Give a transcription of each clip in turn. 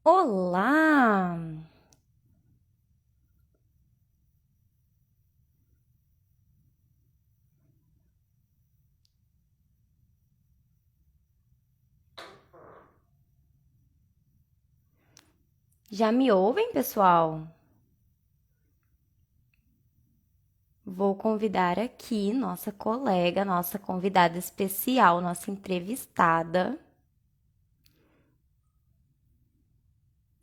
Olá! Já me ouvem, pessoal? Vou convidar aqui nossa colega, nossa convidada especial, nossa entrevistada.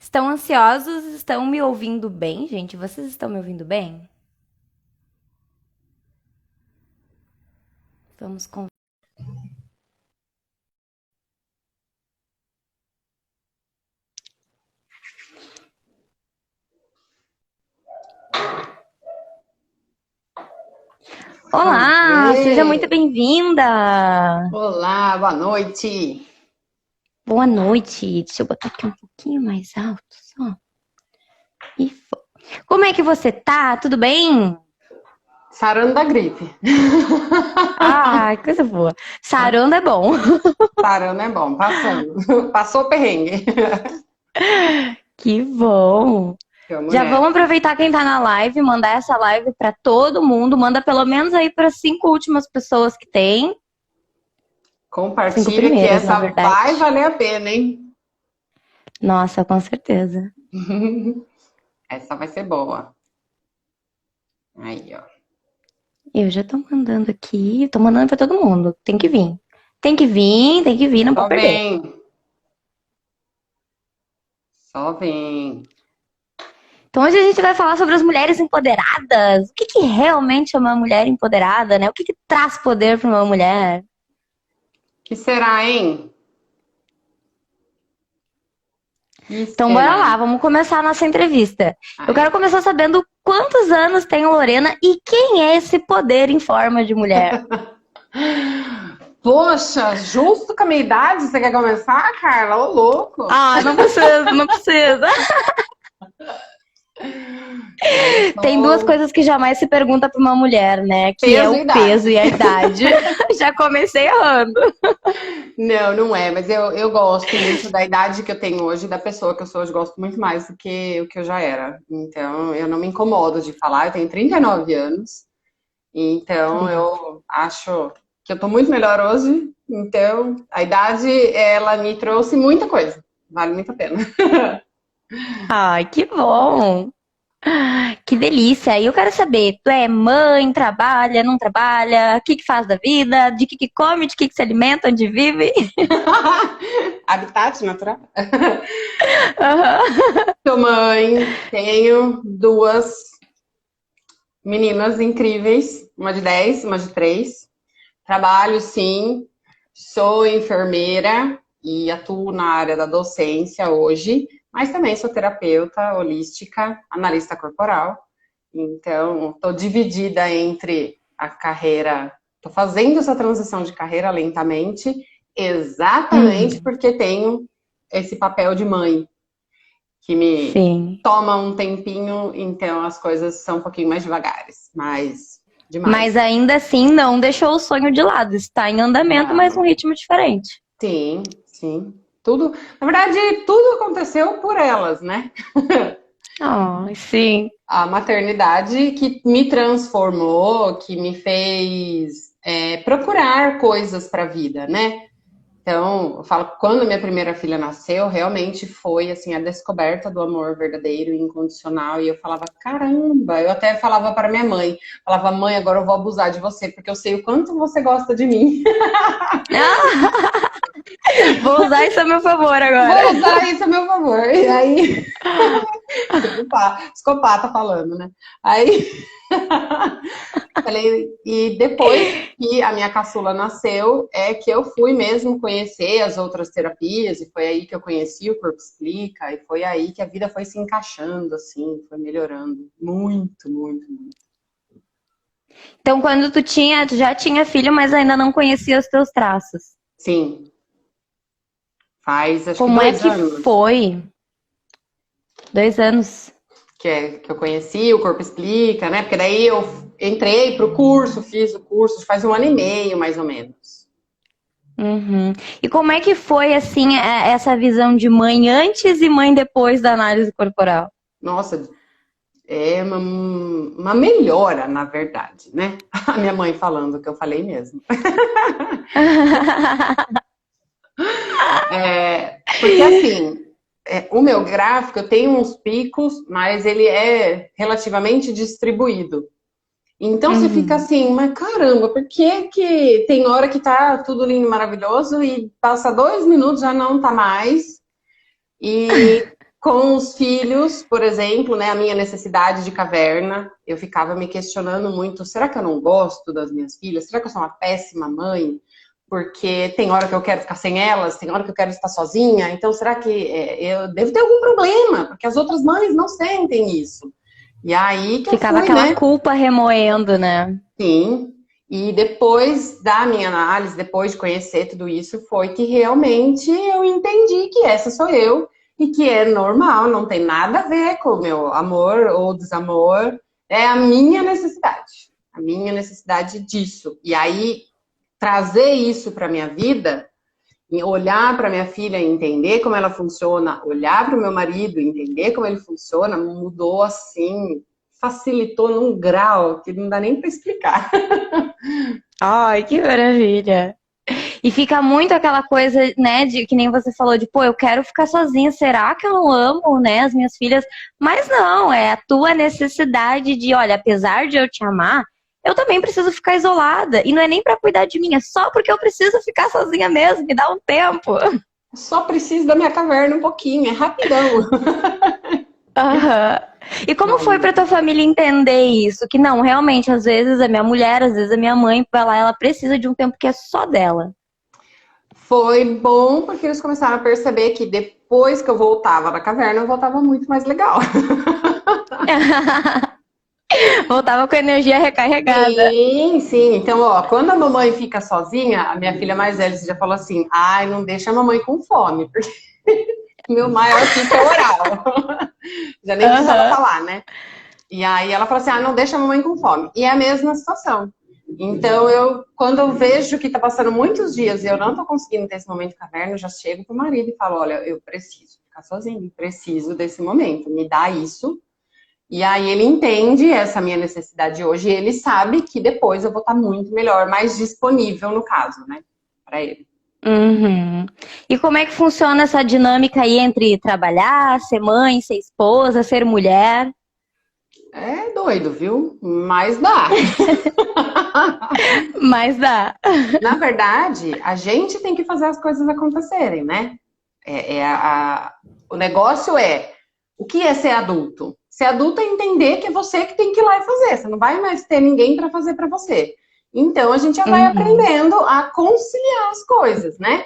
Estão ansiosos? Estão me ouvindo bem, gente? Vocês estão me ouvindo bem? Vamos con... Olá! Seja muito Oi. bem-vinda! Olá, boa noite. Boa noite! Deixa eu botar aqui um pouquinho mais alto, só. Como é que você tá? Tudo bem? Sarando da gripe. Ah, coisa boa. Sarando é bom. Sarando é bom, passando. Passou o perrengue. Que bom! Meu Já mulher, vamos aproveitar quem tá na live, mandar essa live para todo mundo. Manda pelo menos aí para 5 últimas pessoas que tem. 5 compartilha que primeiras, na essa verdade. vai valer a pena, hein? Nossa, com certeza. Essa vai ser boa. Aí, ó. Eu já tô mandando aqui, tô mandando para todo mundo. Tem que vir. Tem que vir, tem que vir, não pode Só perder. vem. Só vem. Então hoje a gente vai falar sobre as mulheres empoderadas. O que que realmente é uma mulher empoderada, né? O que que traz poder para uma mulher? Que será, hein? Que Então, bora será? lá, vamos começar a nossa entrevista. Eu quero Aí. começar sabendo quantos anos tem a Lorena e quem é esse poder em forma de mulher. Poxa, justo com a minha idade, você quer começar, Carla? Ô, louco! Ah, não precisa, não precisa. Eu Tem duas sou coisas que jamais se pergunta para uma mulher, né? Que é peso o e peso idade. e a idade. Já comecei errando. Não, não é, mas eu gosto muito da idade que eu tenho hoje, da pessoa que eu sou hoje, gosto muito mais do que o que eu já era. Então, eu não me incomodo de falar, eu tenho 39 anos, Que então delícia. eu acho que eu tô muito melhor hoje. Então, a idade, ela me trouxe muita coisa, vale muito a pena. Ai, que bom. Que delícia. E eu quero saber, tu é mãe, trabalha, não trabalha? O que que faz da vida? De que come, de que se alimenta, onde vive? Habitat natural. Aham. Sou mãe, tenho duas meninas incríveis, uma de 10, uma de 3. Trabalho, sim, sou enfermeira e atuo na área da docência hoje, mas também sou terapeuta holística, analista corporal. Então, estou dividida entre a carreira, estou fazendo essa transição de carreira lentamente, exatamente Uhum. porque tenho esse papel de mãe, que me Sim. toma um tempinho, então as coisas são um pouquinho mais devagares, mas Mas demais. ainda assim não deixou o sonho de lado. Está em andamento, mas num Não. ritmo diferente. Sim, sim. Tudo, na verdade, tudo aconteceu por elas, né? Ai, sim. A maternidade que me transformou, que me fez procurar coisas para a vida, né? Então, eu falo que quando minha primeira filha nasceu, realmente foi assim a descoberta do amor verdadeiro e incondicional. E eu falava, caramba, eu até falava para minha mãe, falava, mãe, agora eu vou abusar de você, porque eu sei o quanto você gosta de mim. Ah, vou usar isso a meu favor agora. Vou usar isso a meu favor. E aí, psicopata falando, né? Aí falei, e depois que a minha caçula nasceu, é que eu fui mesmo conhecer as outras terapias, e foi aí que eu conheci o Corpo Explica, e foi aí que a vida foi se encaixando, assim, foi melhorando. Muito, muito, muito. Então, quando tu já tinha filho, mas ainda não conhecia os teus traços. Sim, faz acho que Como é dois que anos foi? 2 anos. que eu conheci o Corpo Explica, né? Porque daí eu entrei pro curso, fiz o curso faz um ano e meio, mais ou menos. Uhum. E como é que foi, assim, essa visão de mãe antes e mãe depois da análise corporal? Nossa, é uma melhora, na verdade, né? A minha mãe falando o que eu falei mesmo. Porque assim, o meu gráfico eu tenho uns picos, mas ele é relativamente distribuído. Então você fica Uhum. assim, mas caramba, por que que tem hora que tá tudo lindo e maravilhoso e passa 2 minutos já não tá mais? E com os filhos, por exemplo, né, a minha necessidade de caverna, eu ficava me questionando muito, será que eu não gosto das minhas filhas? Será que eu sou uma péssima mãe? Porque tem hora que eu quero ficar sem elas, tem hora que eu quero estar sozinha, então será que eu devo ter algum problema? Porque as outras mães não sentem isso. E aí que eu Ficava fui, aquela né? culpa remoendo, né? Sim. E depois da minha análise, depois de conhecer tudo isso, foi que realmente eu entendi que essa sou eu e que é normal, não tem nada a ver com o meu amor ou desamor, é a minha necessidade disso. E aí trazer isso para minha vida, e olhar para minha filha e entender como ela funciona, olhar para o meu marido e entender como ele funciona, mudou assim, facilitou num grau que não dá nem para explicar. Ai, que maravilha. E fica muito aquela coisa, né, de que nem você falou, de pô, eu quero ficar sozinha, será que eu não amo, né, as minhas filhas? Mas não, é a tua necessidade de, olha, apesar de eu te amar, eu também preciso ficar isolada. E não é nem pra cuidar de mim, é só porque eu preciso ficar sozinha mesmo, me dá um tempo. Só preciso da minha caverna um pouquinho, é rapidão. Aham. E como foi Não, pra tua família entender isso? Que não, realmente, às vezes a minha mulher, às vezes a minha mãe, vai lá, ela precisa de um tempo que é só dela. foi bom porque eles começaram a perceber que depois que eu voltava da caverna, eu voltava muito mais legal. Voltava com a energia recarregada. Sim, sim. Então, ó, quando a mamãe fica sozinha, a minha filha mais velha já falou assim: ai, não deixa a mamãe com fome, porque meu maior pico é oral. Já nem precisava Aham. falar, né? E aí ela falou assim: ah, não deixa a mamãe com fome. E é a mesma situação. Então, quando eu vejo que tá passando muitos dias e eu não tô conseguindo ter esse momento de caverna, eu já chego pro marido e falo: olha, eu preciso ficar sozinho, preciso desse momento, me dá isso. E aí ele entende essa minha necessidade hoje e ele sabe que depois eu vou estar muito melhor, mais disponível no caso, né, para ele. Uhum. E como é que funciona essa dinâmica aí entre trabalhar, ser mãe, ser esposa, ser mulher? É doido, viu? Mas dá. Mas dá. Na verdade, a gente tem que fazer as coisas acontecerem, né? O negócio é o que é ser adulto? Ser adulto é entender que é você que tem que ir lá e fazer. Você não vai mais ter ninguém para fazer para você. Então a gente já vai Uhum. aprendendo a conciliar as coisas, né?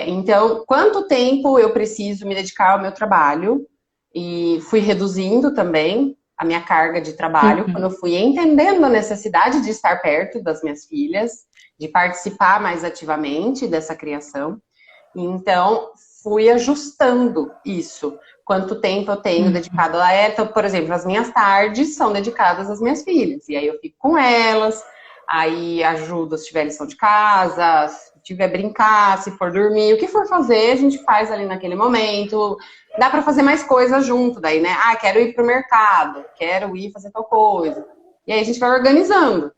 Então, quanto tempo eu preciso me dedicar ao meu trabalho? E fui reduzindo também a minha carga de trabalho quando eu Uhum. fui entendendo a necessidade de estar perto das minhas filhas, de participar mais ativamente dessa criação. Então, fui ajustando isso. Quanto tempo eu tenho Uhum. dedicado a ela? Então, por exemplo, as minhas tardes são dedicadas às minhas filhas. E aí eu fico com elas, aí ajudo se tiver lição de casa, se tiver brincar, se for dormir, o que for fazer, a gente faz ali naquele momento. Dá para fazer mais coisas junto daí, né? Ah, quero ir pro mercado, quero ir fazer tal coisa. E aí a gente vai organizando,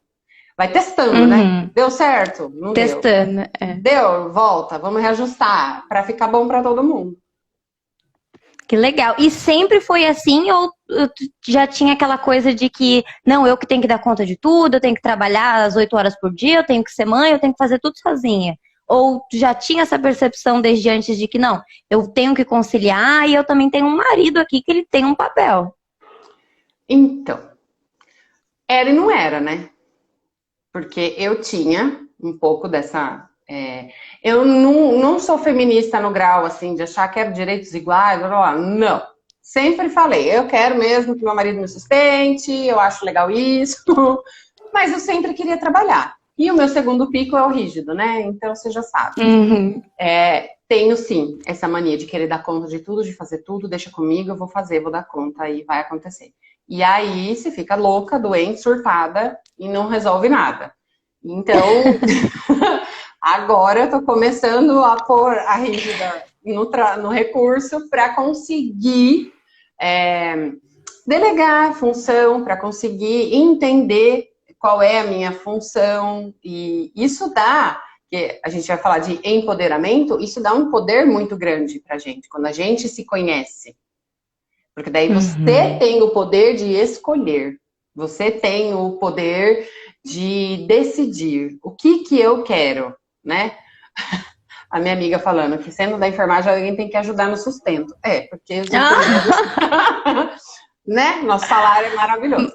vai testando, né? Uhum. Deu certo? Não deu. Testando, é. Deu, volta, vamos reajustar para ficar bom para todo mundo. Que legal. E sempre foi assim ou tu já tinha aquela coisa de que, não, eu que tenho que dar conta de tudo, eu tenho que trabalhar às 8 horas por dia, eu tenho que ser mãe, eu tenho que fazer tudo sozinha? Ou tu já tinha essa percepção desde antes de que, não, eu tenho que conciliar e eu também tenho um marido aqui que ele tem um papel? Então, era e não era, né? Porque eu tinha um pouco dessa. Eu não sou feminista no grau assim de achar que quero direitos iguais, blá, blá, blá. Não. Sempre falei, eu quero mesmo que meu marido me sustente, eu acho legal isso, mas eu sempre queria trabalhar. E o meu segundo pico é o rígido, né? Então você já sabe. Uhum. Tenho sim essa mania de querer dar conta de tudo, de fazer tudo, deixa comigo, eu vou fazer, vou dar conta e vai acontecer. E aí se fica louca, doente, surtada e não resolve nada. Então, Agora eu tô começando a pôr a rígida no recurso para conseguir delegar a função, para conseguir entender qual é a minha função. E isso dá, que a gente vai falar de empoderamento, isso dá um poder muito grande pra gente, quando a gente se conhece. Porque daí você tem o poder de escolher. Você tem o poder de decidir o que eu quero, né? A minha amiga falando que sendo da enfermagem alguém tem que ajudar no sustento. Porque os enfermeiros, né? Nosso salário é maravilhoso.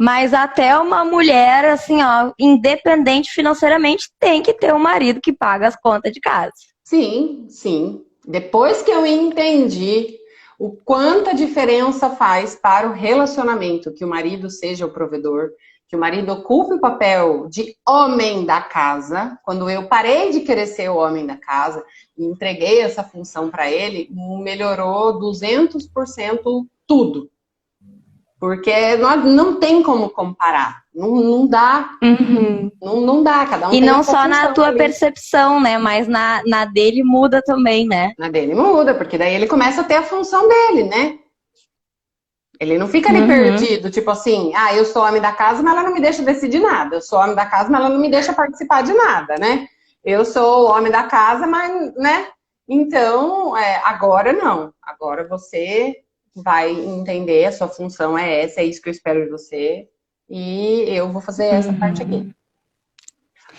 Mas até uma mulher, assim, ó, independente financeiramente, tem que ter um marido que paga as contas de casa. Sim, sim. Depois que eu entendi o quanta diferença faz para o relacionamento, que o marido seja o provedor, que o marido ocupe o papel de homem da casa, quando eu parei de querer ser o homem da casa e entreguei essa função para ele, melhorou 200% tudo. Porque não tem como comparar. Não dá. Não dá, cada um e tem não a sua só na função tua ali. percepção, né? Mas na dele muda também, né? Na dele muda, porque daí ele começa a ter a função dele, né? Ele não fica ali perdido, tipo assim, eu sou homem da casa, mas ela não me deixa decidir nada. Eu sou homem da casa, mas ela não me deixa participar de nada, né? Eu sou o homem da casa, mas, né? Então, agora não. Agora você vai entender, a sua função é essa, é isso que eu espero de você. E eu vou fazer essa parte aqui.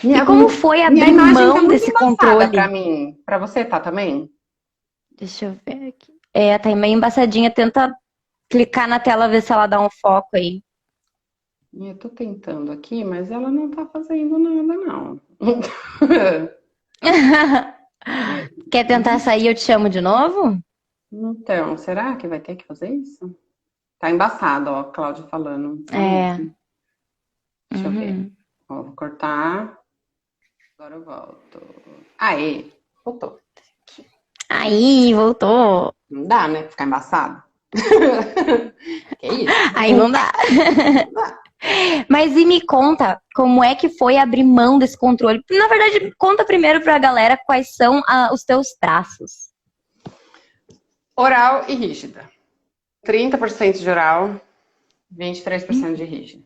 E como foi minha abrir imagem tá mão muito desse embaçada controle? pra mim. Pra você tá também? Deixa eu ver aqui. Tá meio embaçadinha. Tenta clicar na tela, ver se ela dá um foco aí. Eu tô tentando aqui, mas ela não tá fazendo nada, não. Quer tentar sair? Eu te chamo de novo? Então, será que vai ter que fazer isso? Tá embaçado, ó, Cláudia falando. Deixa eu ver. Ó, vou cortar. Agora eu volto. Aê, voltou. Aí, voltou. Não dá, né? Ficar embaçado. Que isso? Aí não dá. Não dá. Mas e me conta, como é que foi abrir mão desse controle? Na verdade, conta primeiro pra galera quais são os teus traços. Oral e rígida. 30% de oral, 23% de rígida.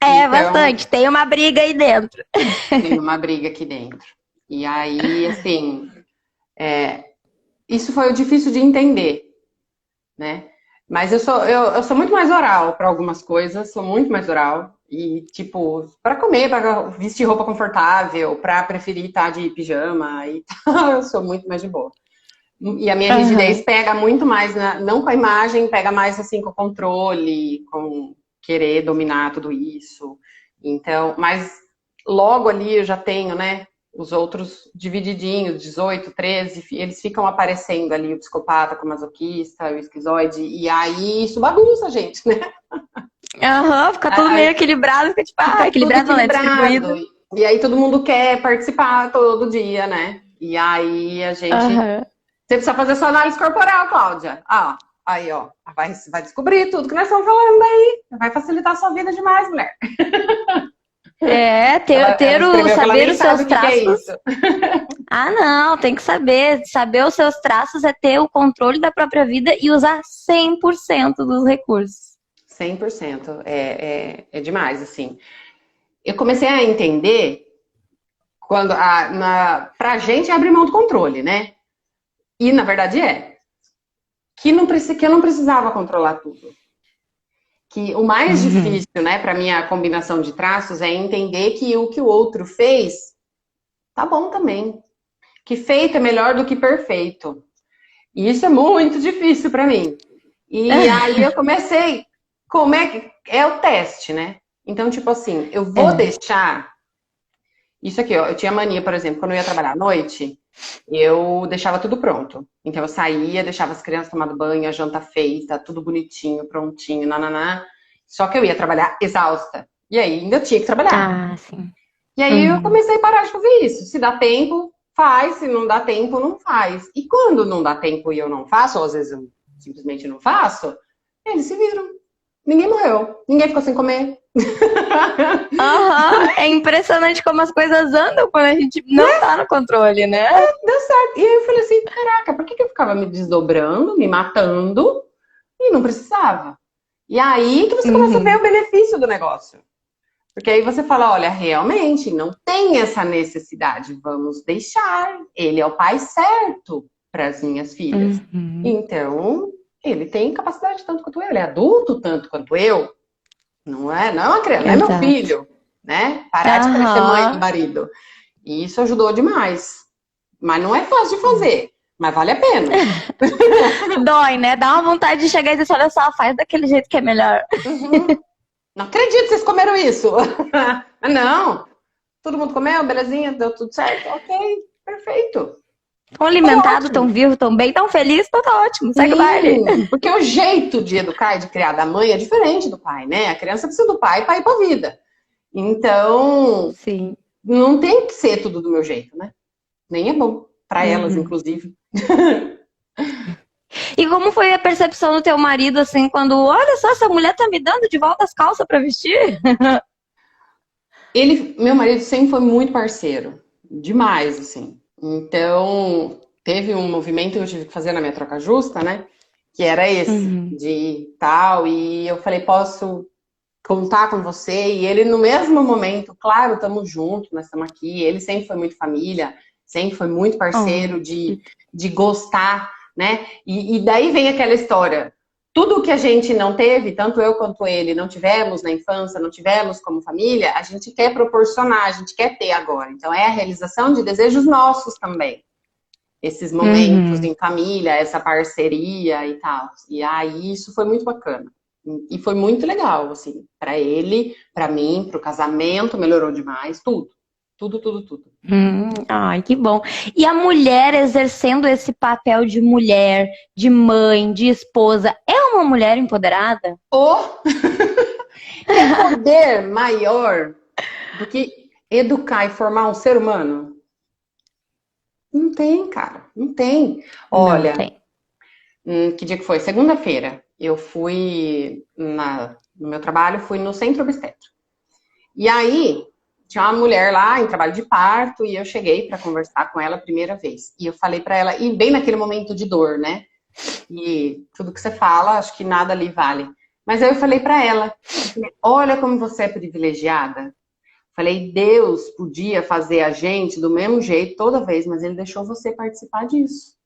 Então, Bastante. Tem uma briga aí dentro. tem uma briga aqui dentro. E aí, assim, isso foi o difícil de entender, né? Mas eu sou muito mais oral para algumas coisas, sou muito mais oral. E, tipo, para comer, para vestir roupa confortável, para preferir estar de pijama e tal, eu sou muito mais de boa. E a minha rigidez pega muito mais, não com a imagem, pega mais assim com o controle, com querer dominar tudo isso. Então, mas logo ali eu já tenho, né, os outros divididinhos, 18, 13, eles ficam aparecendo ali, o psicopata com o masoquista, o esquizoide, e aí isso bagunça, gente, né? Fica tudo meio equilibrado, fica tipo, equilibrado não é distribuído. E aí todo mundo quer participar todo dia, né? E aí a gente... Você precisa fazer sua análise corporal, Cláudia. Aí, ó, vai descobrir tudo que nós estamos falando aí. Vai facilitar a sua vida demais, mulher. Saber os seus traços. É não, tem que saber. Saber os seus traços é ter o controle da própria vida e usar 100% dos recursos. 100%. É demais, assim. Eu comecei a entender quando pra gente abrir mão do controle, né? E, na verdade, que eu não precisava controlar tudo. Que o mais difícil, né, para minha combinação de traços é entender que o outro fez tá bom também. Que feito é melhor do que perfeito. E isso é muito difícil para mim. E aí eu comecei, como é que é o teste, né? Então, tipo assim, eu vou deixar isso aqui, ó. Eu tinha mania, por exemplo, quando eu ia trabalhar à noite, eu deixava tudo pronto. Então eu saía, deixava as crianças tomando banho, a janta feita, tudo bonitinho, prontinho, nananá. Só que eu ia trabalhar exausta. E aí ainda tinha que trabalhar. Sim. E aí eu comecei a parar de fazer isso. Se dá tempo, faz. Se não dá tempo, não faz. E quando não dá tempo e eu não faço, ou às vezes eu simplesmente não faço, eles se viram. Ninguém morreu. Ninguém ficou sem comer. Aham, é impressionante como as coisas andam quando a gente não tá no controle, né? Deu certo. E aí eu falei assim, caraca, por que que eu ficava me desdobrando, me matando e não precisava? E aí que você começa a ver o Uhum, benefício do negócio. Porque aí você fala, olha, realmente não tem essa necessidade, vamos deixar. Ele é o pai certo para as minhas filhas. uhum, Então, ele tem capacidade tanto quanto eu, ele é adulto tanto quanto eu. Não é uma criança, não é meu exato. filho, né? Parar de querer ser mãe e Aham. marido. E isso ajudou demais. Mas não é fácil de fazer, mas vale a pena. Dói, né? Dá uma vontade de chegar e dizer, olha só, faz daquele jeito que é melhor. Uhum. Não acredito que vocês comeram isso. Não, todo mundo comeu, belezinha, deu tudo certo, ok, perfeito. Tão Foi alimentado, tão ótimo. vivo, tão bem, tão feliz, então tá ótimo, segue o baile. Sim, porque o jeito de educar e de criar da mãe é diferente do pai, né? A criança precisa do pai para ir para a vida. Então, Sim. não tem que ser tudo do meu jeito, né? Nem é bom. Para elas, Uhum. inclusive. E como foi a percepção do teu marido, assim, quando, olha só, essa mulher tá me dando de volta as calças pra vestir? Meu marido sempre foi muito parceiro. Demais, assim. Então, teve um movimento que eu tive que fazer na minha troca justa, né? Que era esse, Uhum. de tal. E eu falei, posso contar com você? E ele, no mesmo momento, claro, estamos juntos, nós estamos aqui. Ele sempre foi muito família, sempre foi muito Oh, parceiro que... de gostar, né? E daí vem aquela história. Tudo que a gente não teve, tanto eu quanto ele, não tivemos na infância, não tivemos como família, a gente quer proporcionar, a gente quer ter agora. Então é a realização de desejos nossos também. Esses momentos Uhum. em família, essa parceria e tal. E aí isso foi muito bacana. E foi muito legal, assim, para ele, para mim, para o casamento, melhorou demais, tudo. Tudo, tudo, tudo. Ai, que bom. E a mulher exercendo esse papel de mulher, de mãe, de esposa, é uma mulher empoderada? Ou tem poder maior do que educar e formar um ser humano? Não tem, cara, não tem. Não Olha, tem. que dia que foi? Segunda-feira. Eu fui no meu trabalho, fui no centro obstétrico. E aí, tinha uma mulher lá em trabalho de parto e eu cheguei para conversar com ela a primeira vez. E eu falei para ela, e bem naquele momento de dor, né? E tudo que você fala, acho que nada ali vale. Mas aí eu falei para ela, olha como você é privilegiada. Falei, Deus podia fazer a gente do mesmo jeito toda vez, mas ele deixou você participar disso.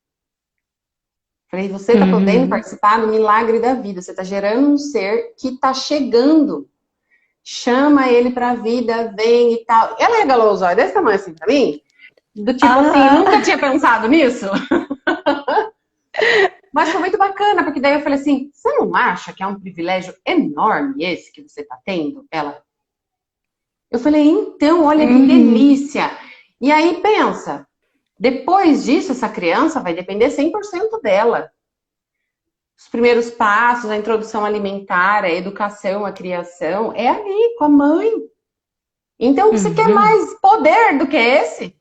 Falei, você está podendo Uhum. participar do milagre da vida. Você está gerando um ser que está chegando. Chama ele para a vida, vem e tal. Ela regalou os olhos desse tamanho assim para mim, do tipo assim, nunca Aham. tinha pensado nisso. Mas foi muito bacana, porque daí eu falei assim, você não acha que é um privilégio enorme esse que você está tendo? Ela, eu falei, então, olha que Uhum. delícia. E aí pensa, depois disso, essa criança vai depender 100% dela. Os primeiros passos, a introdução alimentar, a educação, a criação, é ali, com a mãe. Então, você quer Uhum. mais poder do que esse?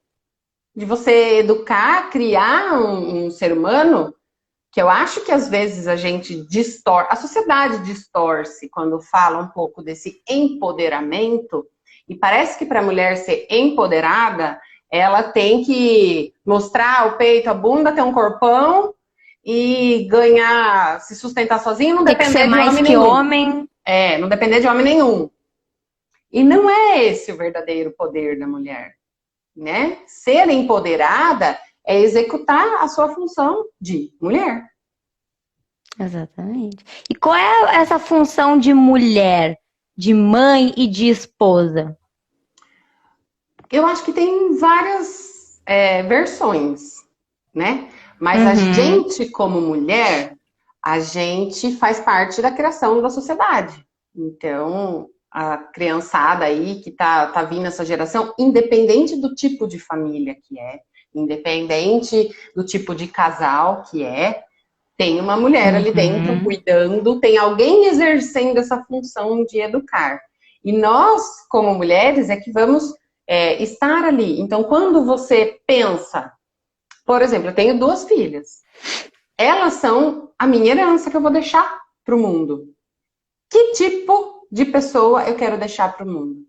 De você educar, criar um ser humano? Que eu acho que às vezes a gente distorce, a sociedade distorce quando fala um pouco desse empoderamento, e parece que para a mulher ser empoderada, ela tem que mostrar o peito, a bunda, ter um corpão e ganhar, se sustentar sozinha e não Tem que ser depender de mais homem que nenhum. homem. É, não depender de homem nenhum. E não é esse o verdadeiro poder da mulher, né? Ser empoderada é executar a sua função de mulher. Exatamente. E qual é essa função de mulher, de mãe e de esposa? Eu acho que tem várias versões, né? Mas a Uhum. gente, como mulher, a gente faz parte da criação da sociedade. Então, a criançada aí que tá vindo essa geração, independente do tipo de família que é, independente do tipo de casal que é, tem uma mulher ali dentro Uhum. cuidando, tem alguém exercendo essa função de educar. E nós, como mulheres, é que vamos estar ali. Então, quando você pensa, por exemplo, eu tenho duas filhas, elas são a minha herança que eu vou deixar para o mundo. Que tipo de pessoa eu quero deixar para o mundo?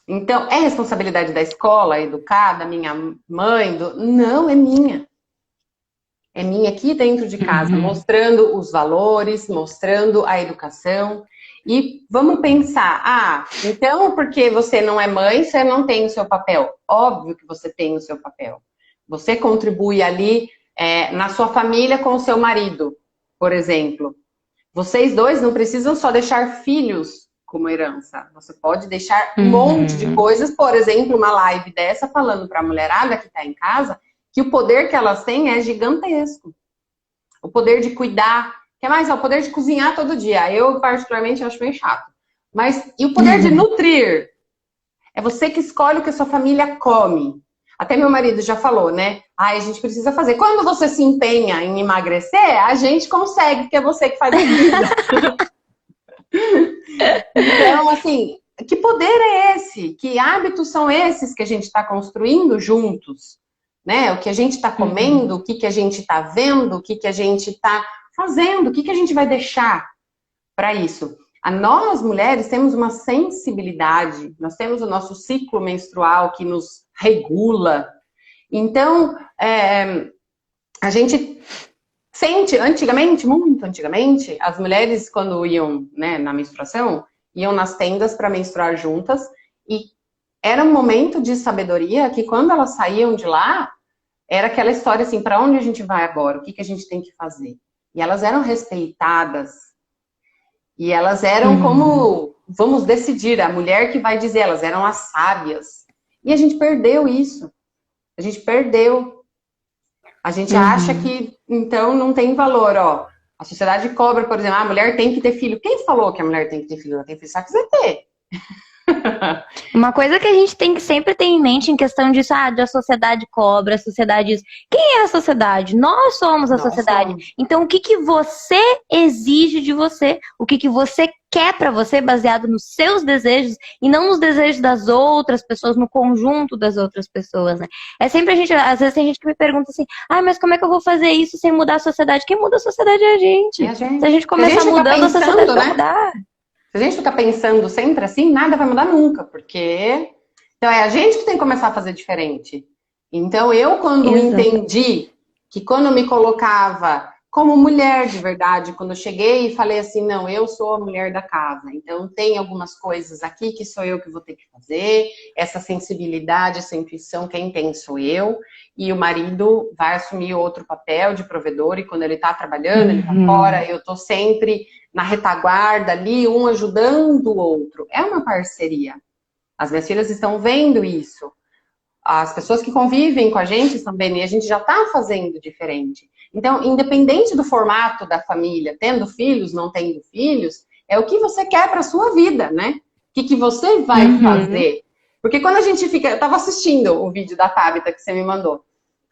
Então, é responsabilidade da escola educar, da minha mãe? Não, é minha. É minha aqui dentro de casa, mostrando os valores, mostrando a educação. E vamos pensar, então porque você não é mãe, você não tem o seu papel. Óbvio que você tem o seu papel. Você contribui ali na sua família com o seu marido, por exemplo. Vocês dois não precisam só deixar filhos como herança. Você pode deixar um monte de coisas, por exemplo, uma live dessa falando para a mulherada que está em casa que o poder que elas têm é gigantesco. O poder de cuidar, que mais? O poder de cozinhar todo dia. Eu, particularmente, acho meio chato. Mas, e o poder de nutrir? É você que escolhe o que a sua família come. Até meu marido já falou, né? A gente precisa fazer. Quando você se empenha em emagrecer, a gente consegue, porque é você que faz a vida. Então, assim, que poder é esse? Que hábitos são esses que a gente está construindo juntos? Né? O que a gente está comendo, o que a gente está vendo, o que a gente está fazendo, o que a gente vai deixar para isso? Nós, mulheres, temos uma sensibilidade, nós temos o nosso ciclo menstrual que nos regula. Então, a gente sente, antigamente, muito antigamente, as mulheres, quando iam, né, na menstruação, iam nas tendas para menstruar juntas, e era um momento de sabedoria que quando elas saíam de lá, era aquela história assim, para onde a gente vai agora? O que a gente tem que fazer? E elas eram respeitadas. E elas eram como, vamos decidir, a mulher que vai dizer, elas eram as sábias. E a gente perdeu isso. A gente perdeu. A gente acha que, então, não tem valor, ó. A sociedade cobra, por exemplo, a mulher tem que ter filho. Quem falou que a mulher tem que ter filho? Ela tem que pensar que quiser ter. Uma coisa que a gente tem que sempre ter em mente em questão disso, de a sociedade cobra, a sociedade isso. Quem é a sociedade? Nós somos a sociedade. Então, o que você exige de você? O que você quer pra você, baseado nos seus desejos e não nos desejos das outras pessoas, no conjunto das outras pessoas, né? É sempre às vezes tem gente que me pergunta assim, mas como é que eu vou fazer isso sem mudar a sociedade? Quem muda a sociedade é a gente. Se a gente começar mudando, a sociedade vai mudar. Se a gente ficar pensando sempre assim, nada vai mudar nunca, porque então é a gente que tem que começar a fazer diferente. Então eu, quando entendi que quando eu me colocava como mulher de verdade, quando eu cheguei e falei assim, não, eu sou a mulher da casa, então tem algumas coisas aqui que sou eu que vou ter que fazer, essa sensibilidade, essa intuição, quem tem sou eu, e o marido vai assumir outro papel de provedor, e quando ele tá trabalhando, ele tá fora, eu tô sempre na retaguarda ali, um ajudando o outro. É uma parceria. As minhas filhas estão vendo isso. As pessoas que convivem com a gente estão vendo, e a gente já tá fazendo diferente. Então, independente do formato da família, tendo filhos, não tendo filhos, é o que você quer para sua vida, né? O que você vai fazer? Porque quando a gente fica... Eu tava assistindo o vídeo da Tabita que você me mandou.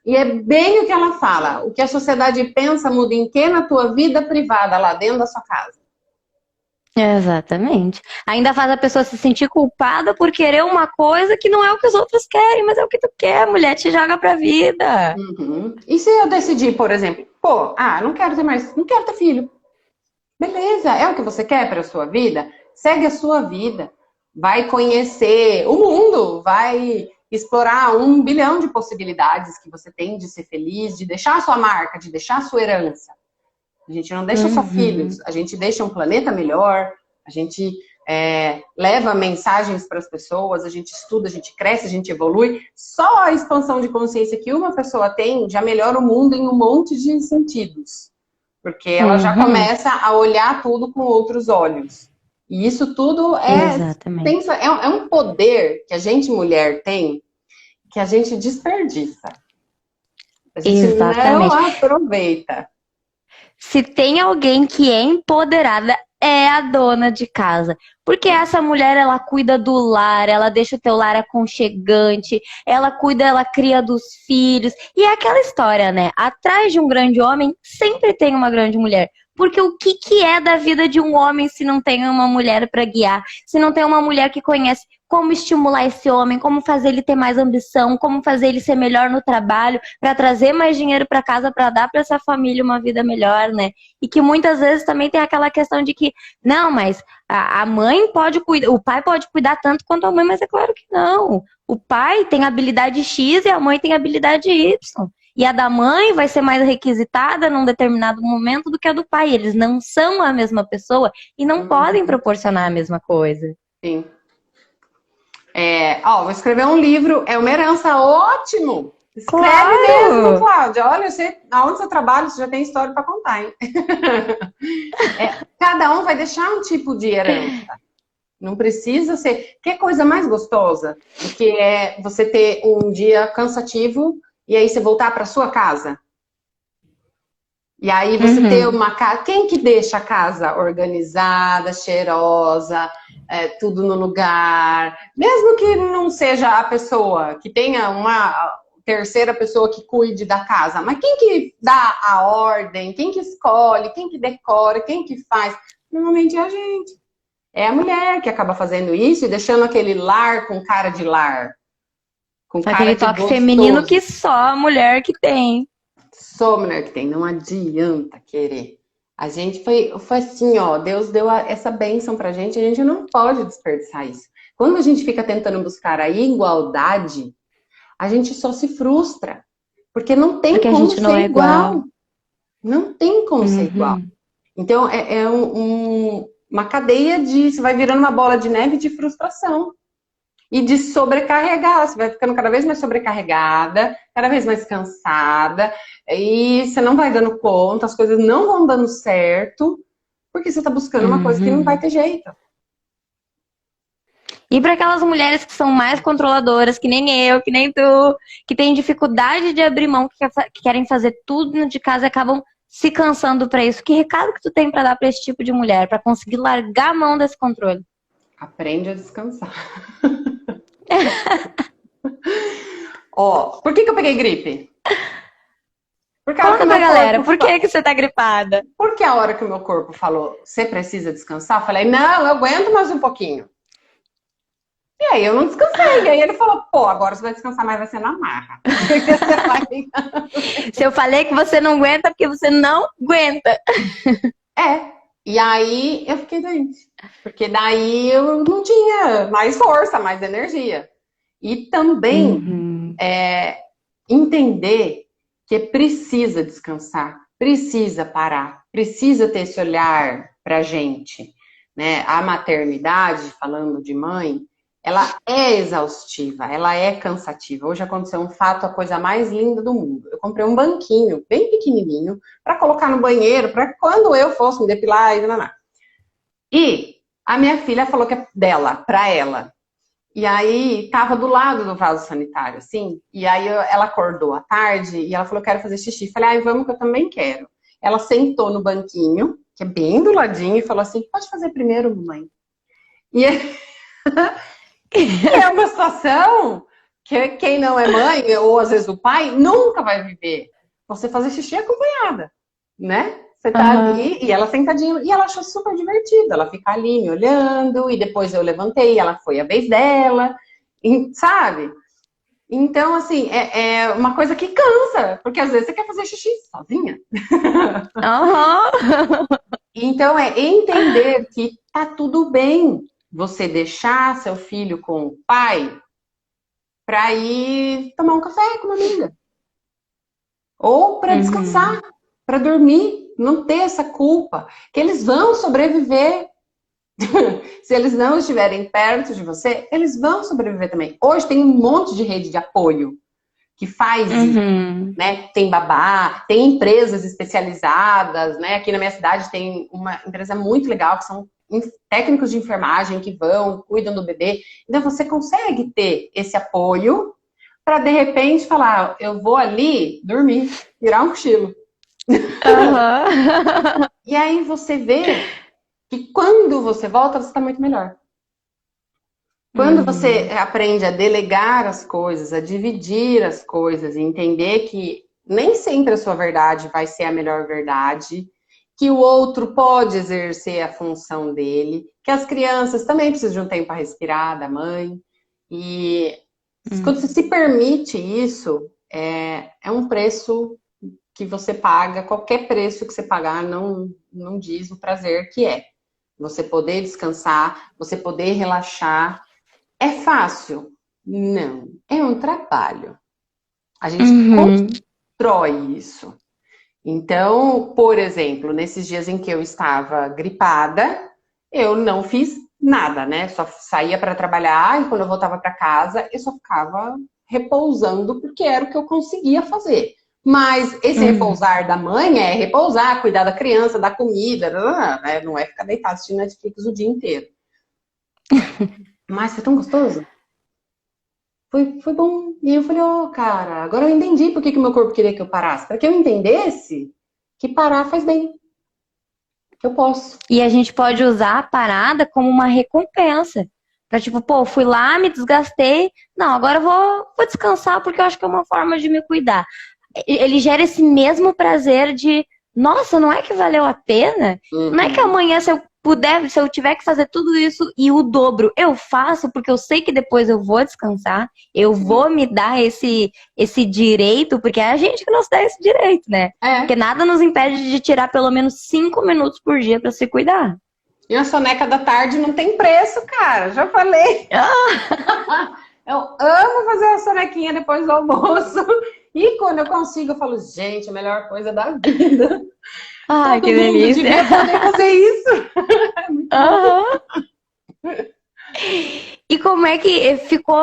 E é bem o que ela fala. O que a sociedade pensa muda em quê na tua vida privada, lá dentro da sua casa. Exatamente. Ainda faz a pessoa se sentir culpada por querer uma coisa que não é o que os outros querem, mas é o que tu quer, mulher, te joga pra vida. E se eu decidir, por exemplo, não quero ter mais, não quero ter filho. Beleza, é o que você quer para a sua vida? Segue a sua vida. Vai conhecer o mundo, vai explorar 1 bilhão de possibilidades que você tem de ser feliz, de deixar a sua marca, de deixar a sua herança. A gente não deixa só filhos, a gente deixa um planeta melhor, a gente leva mensagens para as pessoas, a gente estuda, a gente cresce, a gente evolui. Só a expansão de consciência que uma pessoa tem já melhora o mundo em um monte de sentidos. Porque ela já começa a olhar tudo com outros olhos. E isso tudo é um poder que a gente, mulher, tem, que a gente desperdiça. A gente não aproveita. Se tem alguém que é empoderada, é a dona de casa. Porque essa mulher, ela cuida do lar, ela deixa o teu lar aconchegante, ela cuida, ela cria dos filhos. E é aquela história, né? Atrás de um grande homem, sempre tem uma grande mulher. Porque o que é da vida de um homem se não tem uma mulher para guiar? Se não tem uma mulher que conhece? como estimular esse homem, como fazer ele ter mais ambição, como fazer ele ser melhor no trabalho, para trazer mais dinheiro para casa, para dar para essa família uma vida melhor, né? E que muitas vezes também tem aquela questão de que, não, mas a mãe pode cuidar, o pai pode cuidar tanto quanto a mãe, mas é claro que não. O pai tem habilidade X e a mãe tem habilidade Y. E a da mãe vai ser mais requisitada num determinado momento do que a do pai. Eles não são a mesma pessoa e não podem proporcionar a mesma coisa. Sim. Vou escrever um livro, é uma herança, ótimo! Escreve Claro! mesmo, Cláudia. Olha, aonde você trabalha, você já tem história para contar, hein? Cada um vai deixar um tipo de herança. Não precisa ser... Que coisa mais gostosa do que você ter um dia cansativo e aí você voltar para sua casa? E aí você ter uma casa... Quem que deixa a casa organizada, cheirosa, tudo no lugar? Mesmo que não seja a pessoa, que tenha uma terceira pessoa que cuide da casa. Mas quem que dá a ordem? Quem que escolhe? Quem que decora? Quem que faz? Normalmente é a gente. É a mulher que acaba fazendo isso e deixando aquele lar com cara de lar. Com cara Aquele de toque gostoso. feminino que só a mulher que tem. Só a mulher que tem. Não adianta querer. A gente foi assim, ó. Deus deu essa bênção pra gente. A gente não pode desperdiçar isso. Quando a gente fica tentando buscar a igualdade, a gente só se frustra. Porque não tem Porque a como gente não ser é igual. Não tem como ser igual. Então, uma cadeia de... Você vai virando uma bola de neve de frustração. E de sobrecarregar. Você vai ficando cada vez mais sobrecarregada, cada vez mais cansada. E você não vai dando conta, as coisas não vão dando certo, porque você está buscando uma coisa que não vai ter jeito. E para aquelas mulheres que são mais controladoras, que nem eu, que nem tu, que têm dificuldade de abrir mão, que querem fazer tudo de casa e acabam se cansando para isso. Que recado que tu tem para dar para esse tipo de mulher, para conseguir largar a mão desse controle? Aprende a descansar. Por que eu peguei gripe? Conta pra galera, por que você tá gripada? Porque a hora que o meu corpo falou, você precisa descansar, eu falei, não, eu aguento mais um pouquinho. E aí eu não descansei. E aí ele falou, agora você vai descansar, mas vai ser na marra. Se eu falei que você não aguenta, porque você não aguenta. E aí eu fiquei doente. Porque daí eu não tinha mais força, mais energia. E também entender que precisa descansar, precisa parar, precisa ter esse olhar pra gente, né? A maternidade, falando de mãe, ela é exaustiva, ela é cansativa. Hoje aconteceu um fato, a coisa mais linda do mundo. Eu comprei um banquinho bem pequenininho para colocar no banheiro, para quando eu fosse me depilar e nada. E a minha filha falou que é dela, para ela. E aí, tava do lado do vaso sanitário, assim. E aí, ela acordou à tarde e ela falou, quero fazer xixi. Falei, vamos que eu também quero. Ela sentou no banquinho, que é bem do ladinho, e falou assim, pode fazer primeiro, mamãe. E é uma situação que quem não é mãe, ou às vezes o pai, nunca vai viver. Você fazer xixi acompanhada, né? Você tá ali, e ela sentadinha, e ela achou super divertido, ela fica ali me olhando, e depois eu levantei, ela foi a vez dela, sabe? Então, assim, é uma coisa que cansa, porque às vezes você quer fazer xixi sozinha. Então, é entender que tá tudo bem você deixar seu filho com o pai pra ir tomar um café com uma amiga. Ou pra descansar, pra dormir. Não ter essa culpa, que eles vão sobreviver. Se eles não estiverem perto de você, eles vão sobreviver também. Hoje tem um monte de rede de apoio que faz isso, né? Tem babá, tem empresas especializadas, né? Aqui na minha cidade tem uma empresa muito legal, que são técnicos de enfermagem que vão, cuidam do bebê. Então você consegue ter esse apoio para de repente falar, eu vou ali dormir, tirar um cochilo. E aí você vê que quando você volta, você está muito melhor. Quando você aprende a delegar as coisas, a dividir as coisas, e entender que nem sempre a sua verdade vai ser a melhor verdade, que o outro pode exercer a função dele, que as crianças também precisam de um tempo para respirar, da mãe. E quando você se permite isso, é um preço que você paga, qualquer preço que você pagar não diz o prazer que é. Você poder descansar, você poder relaxar. É fácil? Não. É um trabalho. A gente Uhum. constrói isso. Então, por exemplo, nesses dias em que eu estava gripada, eu não fiz nada, né? Só saía para trabalhar e quando eu voltava para casa, eu só ficava repousando porque era o que eu conseguia fazer. Mas esse Uhum. repousar da mãe é repousar, cuidar da criança, dar comida, né? Não é ficar deitado assistindo Netflix o dia inteiro. Mas foi tão gostoso. Foi bom. E eu falei, cara, agora eu entendi por que o meu corpo queria que eu parasse. Para que eu entendesse que parar faz bem. Que eu posso. E a gente pode usar a parada como uma recompensa. Pra tipo, pô, fui lá, me desgastei. Não, agora eu vou descansar porque eu acho que é uma forma de me cuidar. Ele gera esse mesmo prazer de, nossa, não é que valeu a pena? Não é que Uhum. amanhã, se eu puder, se eu tiver que fazer tudo isso e o dobro, eu faço porque eu sei que depois eu vou descansar, eu Sim. vou me dar esse direito, porque é a gente que nos dá esse direito, né? Porque É. nada nos impede de tirar pelo menos 5 minutos por dia pra se cuidar. E a soneca da tarde não tem preço, cara. Já falei. Eu amo fazer uma sonequinha depois do almoço. E quando eu consigo, eu falo, gente, a melhor coisa da vida. Ai, Todo que mundo delícia. devia poder fazer isso. É muito bom. Aham. E como é que ficou,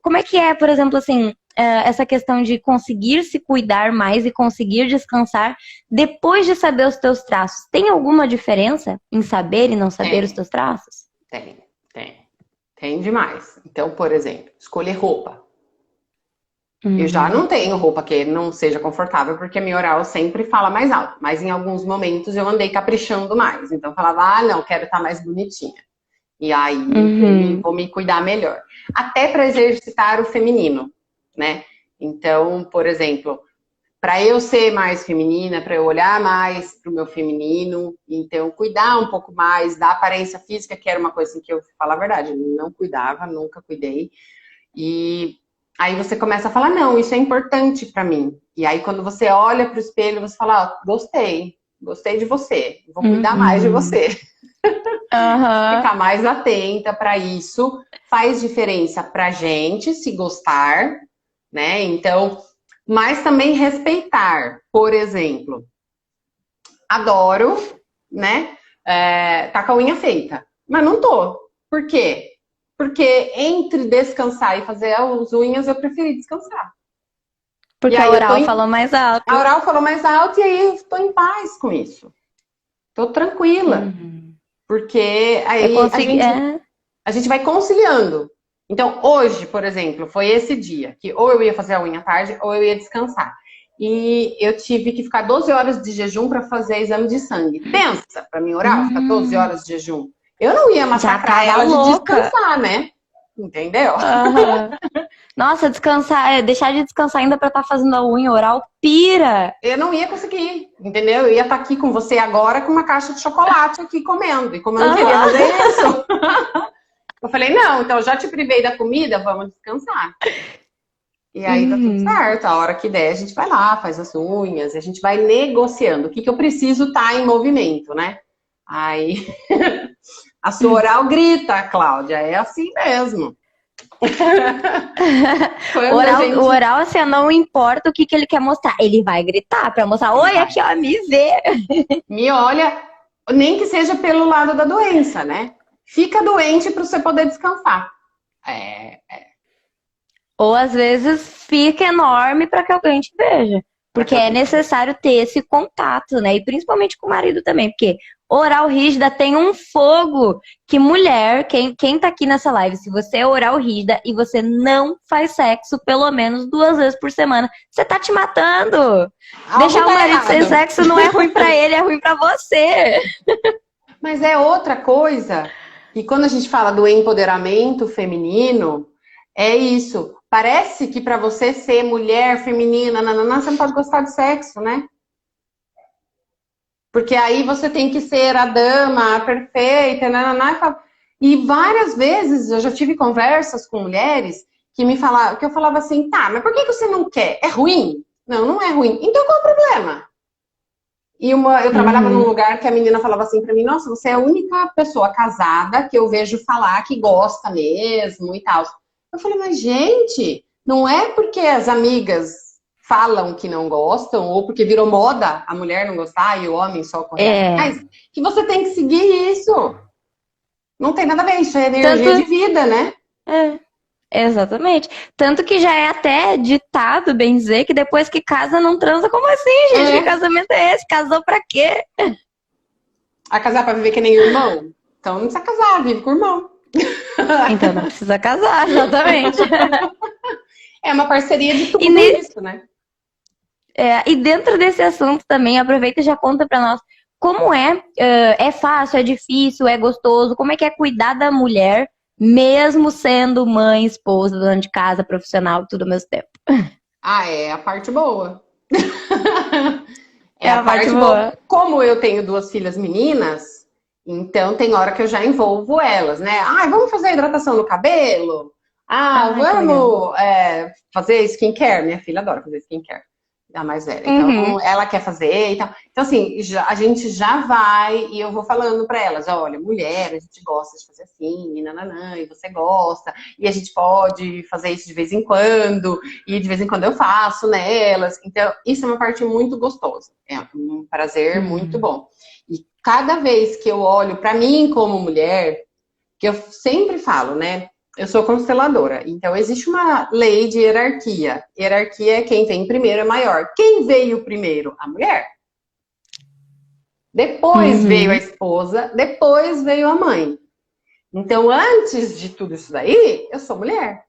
como é que é, por exemplo, assim, essa questão de conseguir se cuidar mais e conseguir descansar depois de saber os teus traços? Tem alguma diferença em saber e não saber os Tem, teus traços? tem. Tem demais. Então, por exemplo, escolher roupa. Eu já Uhum. não tenho roupa que não seja confortável, porque a minha oral sempre fala mais alto. Mas em alguns momentos eu andei caprichando mais. Então eu falava, não, quero estar mais bonitinha. E aí Uhum. vou me cuidar melhor. Até para exercitar o feminino, né? Então, por exemplo, para eu ser mais feminina, para eu olhar mais para o meu feminino, então cuidar um pouco mais da aparência física, que era uma coisa assim, que eu falo a verdade, não cuidava, nunca cuidei. E aí você começa a falar, não, isso é importante para mim. E aí quando você olha para o espelho, você fala, gostei de você, vou cuidar mais de Uhum. você. Aham. Ficar mais atenta para isso faz diferença para gente se gostar, né? Então, mas também respeitar. Por exemplo, adoro, né? Tá com a unha feita, mas não tô. Por quê? Porque entre descansar e fazer as unhas, eu preferi descansar. E Porque a aí eu tô oral em... falou mais A alto. oral falou mais alto e aí eu tô em paz com isso. Tô tranquila. Uhum. Porque Eu aí consegui. É. a gente vai conciliando. Então, hoje, por exemplo, foi esse dia que ou eu ia fazer a unha à tarde ou eu ia descansar. E eu tive que ficar 12 horas de jejum para fazer exame de sangue. Pensa, para mim oral, ficar 12 Hum, horas de jejum. Eu não ia já massacrar tava ela de louca. descansar, né? Entendeu? Aham. Nossa, descansar, deixar de descansar ainda pra estar fazendo a unha oral, pira! Eu não ia conseguir, entendeu? Eu ia estar aqui com você agora com uma caixa de chocolate aqui comendo. E como eu não queria fazer Aham. isso, eu falei, não, então já te privei da comida, vamos descansar. E aí tá tudo Uhum. certo. A hora que der, a gente vai lá, faz as unhas, a gente vai negociando. O que eu preciso estar em movimento, né? Aí a sua oral grita, Cláudia, é assim mesmo. Quando a O gente oral, assim, não importa o que ele quer mostrar, ele vai gritar pra mostrar, ele oi, vai, aqui, ó, me vê. me olha, nem que seja pelo lado da doença, né? Fica doente para você poder descansar. É, Ou às vezes fica enorme pra que alguém te veja. para que Porque é alguém te veja. necessário ter esse contato, né? E principalmente com o marido também, porque oral rígida tem um fogo que mulher, quem tá aqui nessa live, se você é oral rígida e você não faz sexo pelo menos 2 vezes por semana, você tá te matando. Algo Deixar o tá marido sem errado. sexo não é ruim pra ele, é ruim pra você. Mas é outra coisa que quando a gente fala do empoderamento feminino, é isso. Parece que para você ser mulher feminina, nananã, você não pode gostar de sexo, né? Porque aí você tem que ser a dama a perfeita, e várias vezes eu já tive conversas com mulheres que me falavam, que eu falava assim, tá, mas por que você não quer? É ruim? Não, não é ruim. Então qual é o problema? Eu trabalhava num Uhum. lugar que a menina falava assim pra mim, nossa, você é a única pessoa casada que eu vejo falar que gosta mesmo e tal. Eu falei, mas gente, não é porque as amigas falam que não gostam, ou porque virou moda a mulher não gostar e o homem só correr É. atrás, que você tem que seguir isso. Não tem nada a ver, isso é Tanto, energia de vida, né? é, exatamente. Tanto que já é até ditado, bem dizer, que depois que casa não transa. Como assim, gente? Que É. casamento é esse? Casou pra quê? A casar pra viver que nem o irmão? Então não precisa casar, vive com o irmão. Então não precisa casar, exatamente. É uma parceria de E, tudo isso, né? e dentro desse assunto também, aproveita e já conta pra nós como é fácil, é difícil, é gostoso, como é que é cuidar da mulher, mesmo sendo mãe, esposa, dona de casa, profissional, tudo ao mesmo tempo. Ah, é a parte boa. É É a a parte parte boa. boa. Como eu tenho duas filhas meninas, então tem hora que eu já envolvo elas, né? Ah, vamos fazer hidratação no cabelo? Ah, Ai, que legal. vamos fazer skincare? Minha filha adora fazer skincare. A mais velha. Então, Uhum. ela quer fazer e tal. Então, assim, a gente já vai e eu vou falando para elas: olha, mulher, a gente gosta de fazer assim, e nananã, e você gosta, e a gente pode fazer isso de vez em quando, e de vez em quando eu faço nelas. Então, isso é uma parte muito gostosa. É um prazer muito Uhum. bom. E cada vez que eu olho para mim como mulher, que eu sempre falo, né? Eu sou consteladora, então existe uma lei de hierarquia. Hierarquia é quem vem primeiro é maior. Quem veio primeiro? A mulher. Depois veio a Uhum. esposa, depois veio a mãe. Então, antes de tudo isso daí, eu sou mulher.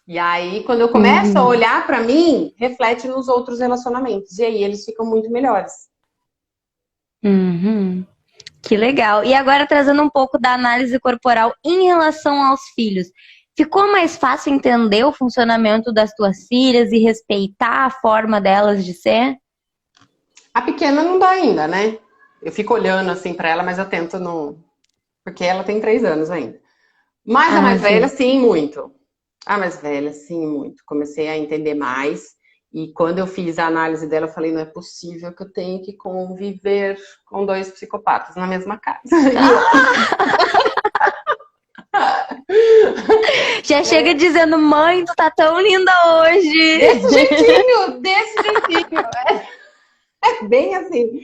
E aí, quando eu começo a Uhum. olhar para mim, reflete nos outros relacionamentos. E aí eles ficam muito melhores. Uhum. Que legal. E agora trazendo um pouco da análise corporal em relação aos filhos. Ficou mais fácil entender o funcionamento das tuas filhas e respeitar a forma delas de ser? A pequena não dá ainda, né? Eu fico olhando assim para ela, mas eu tento não. Porque ela tem 3 anos ainda. Mas a Ah, mais velha, sim. sim, muito. A mais velha, sim, muito. Comecei a entender mais. E quando eu fiz a análise dela, eu falei: não é possível que eu tenha que conviver com dois psicopatas na mesma casa. E eu, Já chega dizendo, mãe, tu tá tão linda hoje. desse jeitinho. É bem assim.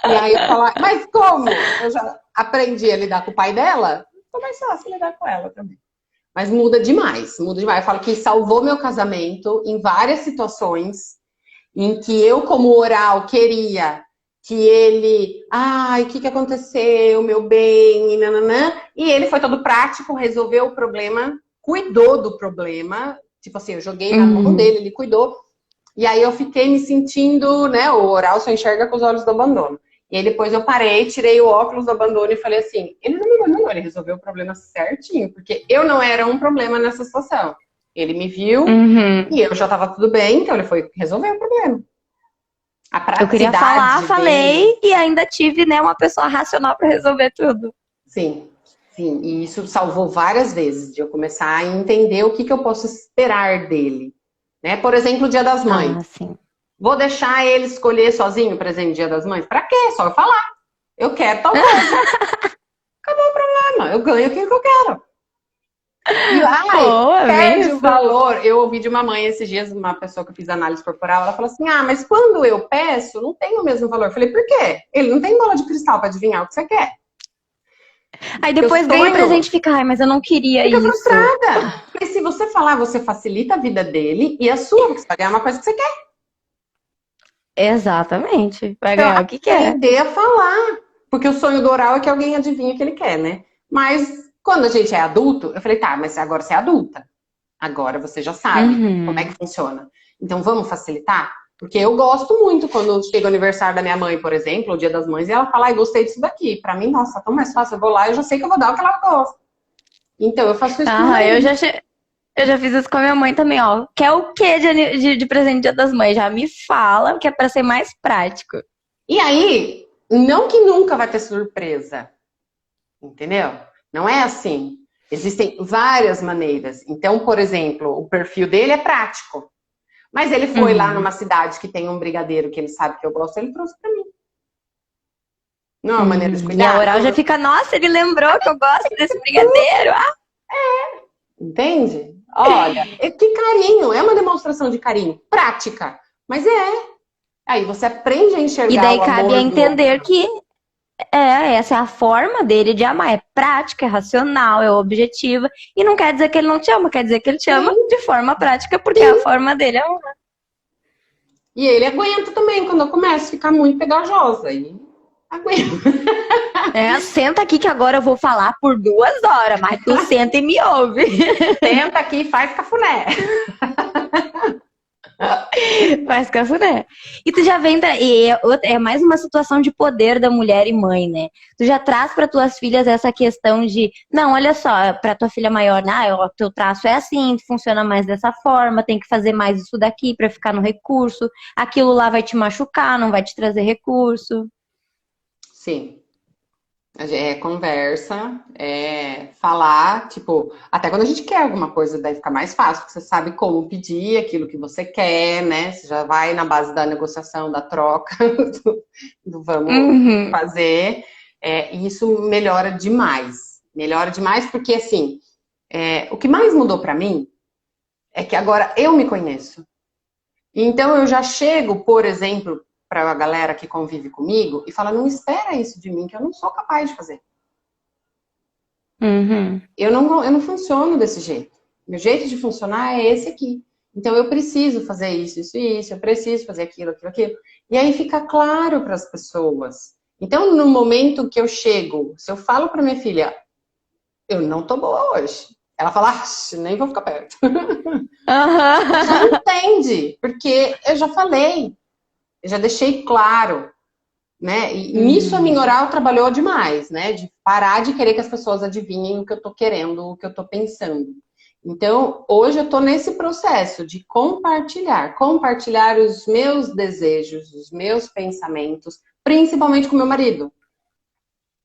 E aí eu falo: mas como? Eu já aprendi a lidar com o pai dela, ficou mais fácil lidar com ela também. Mas muda demais, muda demais. Eu falo que salvou meu casamento em várias situações em que eu, como oral, queria que ele, ai, o que aconteceu, meu bem, e nananã, e ele foi todo prático, resolveu o problema, cuidou do problema, tipo assim, eu joguei na mão Uhum. dele, ele cuidou, e aí eu fiquei me sentindo, né, o oral só enxerga com os olhos do abandono. E aí depois eu parei, tirei o óculos do abandono e falei assim, ele não me abandonou, ele resolveu o problema certinho, porque eu não era um problema nessa situação. Ele me viu Uhum. e eu já estava tudo bem, então ele foi resolver o problema. A Eu queria falar, praticidade dele, falei e ainda tive, né, uma pessoa racional pra resolver tudo. sim, sim. E isso salvou várias vezes de eu começar a entender o que eu posso esperar dele. Né? Por exemplo, o Dia das Ah, Mães. sim. Vou deixar ele escolher sozinho o presente do Dia das Mães? Pra quê? Só eu falar. Eu quero tal coisa. Ah, não, eu ganho aquilo que eu quero. E, ai, Pô, é bem perde o isso. valor. Eu ouvi de uma mãe esses dias, uma pessoa que eu fiz análise corporal, ela falou assim: ah, mas quando eu peço, não tem o mesmo valor. Eu falei: por quê? Ele não tem bola de cristal para adivinhar o que você quer. Aí Porque o depois ganha o presente sonho e fica, ai, mas eu não queria fica isso. frustrada. Porque se você falar, você facilita a vida dele e a sua, porque você vai ganhar uma coisa que você quer. Exatamente. Vai Então, ganhar o que quer. aprender a falar. Porque o sonho do oral é que alguém adivinha o que ele quer, né? Mas quando a gente é adulto, eu falei: tá, mas agora você é adulta. Agora você já sabe como é que Uhum. funciona. Então vamos facilitar? Porque eu gosto muito quando chega o aniversário da minha mãe, por exemplo, o Dia das Mães, e ela fala: ai, gostei disso daqui. Pra mim, nossa, tão mais fácil. Eu vou lá e eu já sei que eu vou dar o que ela gosta. Então eu faço isso com meu Ah, marido. eu já fiz isso com a minha mãe também, ó. Quer o quê de presente Dia das Mães? Já me fala, que é pra ser mais prático. E aí, Não que nunca vai ter surpresa, entendeu? Não é assim. Existem várias maneiras. Então, por exemplo, o perfil dele é prático. Mas ele foi lá Uhum. numa cidade que tem um brigadeiro que ele sabe que eu gosto, ele trouxe pra mim. Não é uma maneira de E a cuidar? oral já fica, nossa, ele lembrou que eu gosto desse brigadeiro. Ah, Entende? Olha, que carinho, é uma demonstração de carinho, prática, mas é. Aí você aprende a e enxergar daí o cabe a amor do entender outro. que essa é a forma dele de amar. É prática, é racional, é objetiva. E não quer dizer que ele não te ama, quer dizer que ele te ama Sim, de forma prática, porque é a sim. forma dele é amar. E ele aguenta também quando eu começo a ficar muito pegajosa. E aguenta. Senta aqui que agora eu vou falar por 2 horas, mas tu senta e me ouve. Senta aqui e faz cafuné. Faz cafuné. E tu já vem. É mais uma situação de poder da mulher e mãe, né? Tu já traz para tuas filhas essa questão de. Não, olha só, para tua filha maior, né? O teu traço é assim, funciona mais dessa forma, tem que fazer mais isso daqui para ficar no recurso. Aquilo lá vai te machucar, não vai te trazer recurso. Sim. É conversa, é falar, tipo, até quando a gente quer alguma coisa, daí fica mais fácil, porque você sabe como pedir aquilo que você quer, né? Você já vai na base da negociação, da troca, do vamos Uhum, fazer. E isso melhora demais. Melhora demais porque, assim, o que mais mudou pra mim é que agora eu me conheço. Então eu já chego, por exemplo, para a galera que convive comigo e fala: não espera isso de mim, que eu não sou capaz de fazer. uhum, Eu não funciono desse jeito. Meu jeito de funcionar é esse aqui. Então eu preciso fazer isso, isso e isso, eu preciso fazer aquilo, aquilo, aquilo. E aí fica claro para as pessoas. Então, no momento que eu chego, se eu falo para minha filha, eu não tô boa hoje, ela fala, nem vou ficar perto. Ela já aham, entende, porque eu já falei, eu já deixei claro, né? E nisso a minha uhum, oral trabalhou demais, né? De parar de querer que as pessoas adivinhem o que eu tô querendo, o que eu tô pensando. Então, hoje eu tô nesse processo de compartilhar os meus desejos, os meus pensamentos, principalmente com meu marido.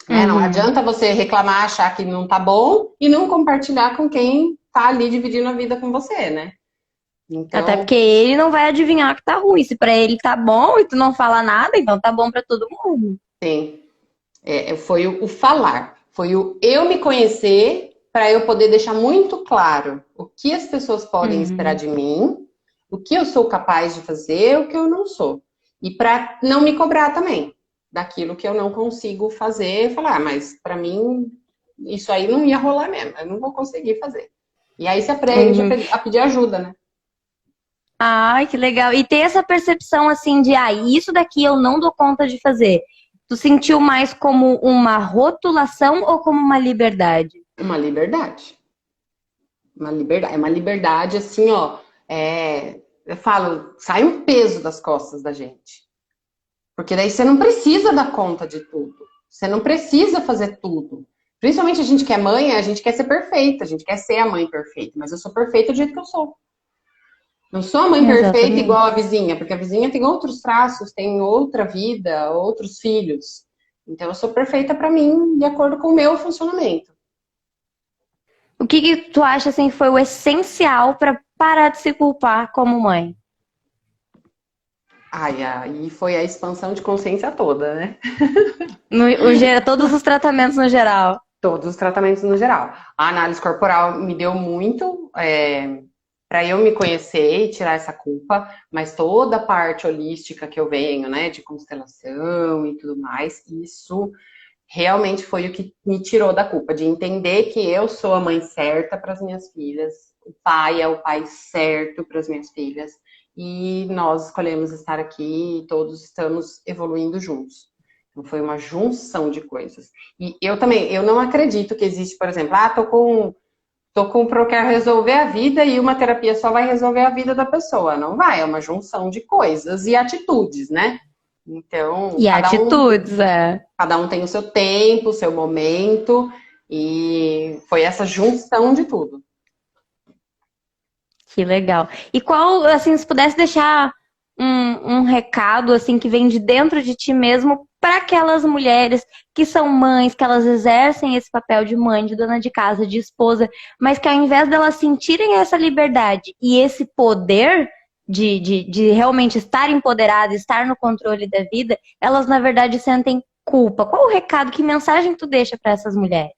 Né? Não uhum. adianta você reclamar, achar que não tá bom e não compartilhar com quem tá ali dividindo a vida com você, né? Até Então, porque ele não vai adivinhar que tá ruim. Se pra ele tá bom e tu não fala nada, então tá bom pra todo mundo. sim, foi o falar, foi o eu me conhecer para eu poder deixar muito claro o que as pessoas podem esperar Uhum. de mim, o que eu sou capaz de fazer, o que eu não sou. E para não me cobrar também daquilo que eu não consigo fazer, falar, mas para mim isso aí não ia rolar mesmo, eu não vou conseguir fazer. E aí você aprende Uhum. a pedir ajuda, né? Ai, que legal. E ter essa percepção assim de, isso daqui eu não dou conta de fazer. Tu sentiu mais como uma rotulação ou como uma liberdade? Uma liberdade. É uma liberdade assim, ó. Eu falo, sai um peso das costas da gente. Porque daí você não precisa dar conta de tudo. Você não precisa fazer tudo. Principalmente a gente que é mãe, a gente quer ser perfeita, a gente quer ser a mãe perfeita, mas eu sou perfeita do jeito que eu sou. Não sou a mãe perfeita igual Exatamente. a vizinha, porque a vizinha tem outros traços, tem outra vida, outros filhos. Então eu sou perfeita para mim, de acordo com o meu funcionamento. O que que tu acha assim foi o essencial pra parar de se culpar como mãe? Ai, aí foi a expansão de consciência toda, né? Todos os tratamentos no geral. Todos os tratamentos no geral. A análise corporal me deu muito para eu me conhecer e tirar essa culpa, mas toda a parte holística que eu venho, né, de constelação e tudo mais, isso realmente foi o que me tirou da culpa, de entender que eu sou a mãe certa para as minhas filhas, o pai é o pai certo para as minhas filhas, e nós escolhemos estar aqui e todos estamos evoluindo juntos. Então foi uma junção de coisas. E eu também, eu não acredito que existe, por exemplo, tô com o Procare resolver a vida e uma terapia só vai resolver a vida da pessoa. Não vai, é uma junção de coisas e atitudes, né? Então, E cada um atitudes, é. Cada um tem o seu tempo, o seu momento, e foi essa junção de tudo. Que legal. E qual, assim, se pudesse deixar um recado assim que vem de dentro de ti mesmo para aquelas mulheres que são mães, que elas exercem esse papel de mãe, de dona de casa, de esposa, mas que ao invés delas sentirem essa liberdade e esse poder de realmente estar empoderada, estar no controle da vida, elas na verdade sentem culpa. Qual o recado, que mensagem tu deixa para essas mulheres?